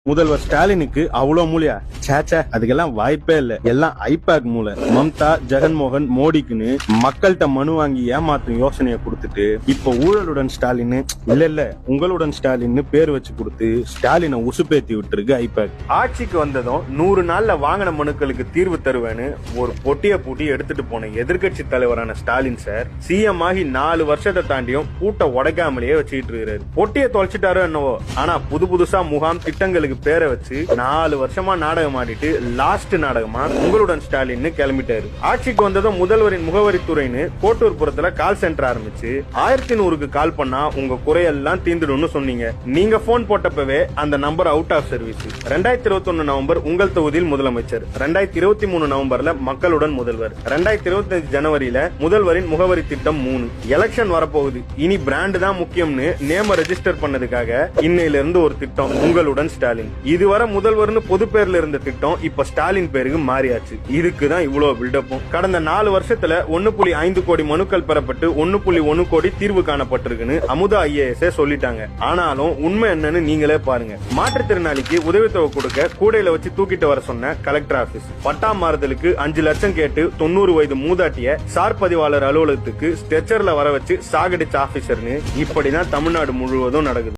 முதல்வர் ஸ்டாலினுக்கு அவ்வளவு மூலியா? சேச்சா, அதுக்கெல்லாம் வாய்ப்பே இல்ல. எல்லாம் ஐபேக் மூல. மம்தா, ஜெகன்மோகன், மோடிக்குன்னு மக்கள்கிட்ட மனு வாங்கி ஏமாத்தும் யோசனையை கொடுத்துட்டு இப்ப ஊழலுடன் ஸ்டாலின் இல்ல உங்களுடன் ஸ்டாலின் பேர் வச்சு கொடுத்து ஸ்டாலினை உசுப்பேத்தி விட்டுருக்கு ஐபேக். ஆட்சிக்கு வந்ததும் 100 நாள்ல வாங்கின மனுக்களுக்கு தீர்வு தருவேன்னு ஒரு பொட்டியை பூட்டி எடுத்துட்டு போன எதிர்கட்சி தலைவரான ஸ்டாலின் சார் சிஎம் ஆகி 4 வருஷத்தை தாண்டியும் பூட்டை உடைக்காமலேயே வச்சுக்கிட்டு இருக்காரு. பொட்டியை தொலைச்சிட்டாரோ என்னவோ, ஆனா புதுசா முகாம் திட்டங்களுக்கு பேரை வச்சு 4 வருஷமா நாடகம் ஆடிட்டு லாஸ்ட் நாடகமா உங்களுடன் ஸ்டாலின் கிளம்பிட்டாரு. ஆட்சிக்கு வந்ததும் முதல்வரின் முகவரித்துறைன்னு கோட்டூர்புரத்துல கால் சென்டர் ஆரம்பிச்சு 1100க்கு கால் பண்ணா உங்க குறையெல்லாம் தீந்துடும்னு சொன்னீங்க. நீங்க போன் போட்டப்பவே அந்த number out of service. 2021 November உங்கள் தொகுதியில் முதலமைச்சர், 2023 நவம்பர்ல மக்களுடன் முதல்வர், 2025 ஜனவரியில முதல்வரின் முகவரி திட்டம் 3. எலெக்ஷன் வரப்போகுது, இனி பிராண்ட் தான் முக்கியம்னு நேம ரெஜிஸ்டர் பண்ணதுக்காக இன்னையில இருந்து ஒரு திட்டம் உங்களுடன் ஸ்டாலின். இதுவரை முதல்வர்னு பொது பேர்ல இருந்த திட்டம் இப்ப ஸ்டாலின் பேருக்கு மாறியாச்சு. இதுக்குதான் இவ்வளவு பில்டப்பும். கடந்த 4 வருஷத்துல 1.5 கோடி மனுக்கள் பெறப்பட்டு 1.1 கோடி தீர்வு காணப்பட்டிருக்குன்னு அமுதா ஐஏஎஸ் சொல்லிட்டாங்க. ஆனாலும் உண்மை என்னன்னு நீங்களே பாருங்க. மாற்றுத்திறனாளிக்கு உதவித்தொகை கொடுக்க கூடையில வச்சு தூக்கிட்டு வர சொன்ன கலெக்டர் ஆபீஸ், பட்டா மாறுதலுக்கு 5 லட்சம் கேட்டு 90 வயது மூதாட்டிய சார் பதிவாளர் அலுவலகத்துக்கு ஸ்ட்ரெச்சர்ல வர வச்சு சாகடிச்ச ஆபீசர்னு இப்படிதான் தமிழ்நாடு முழுவதும் நடக்குது.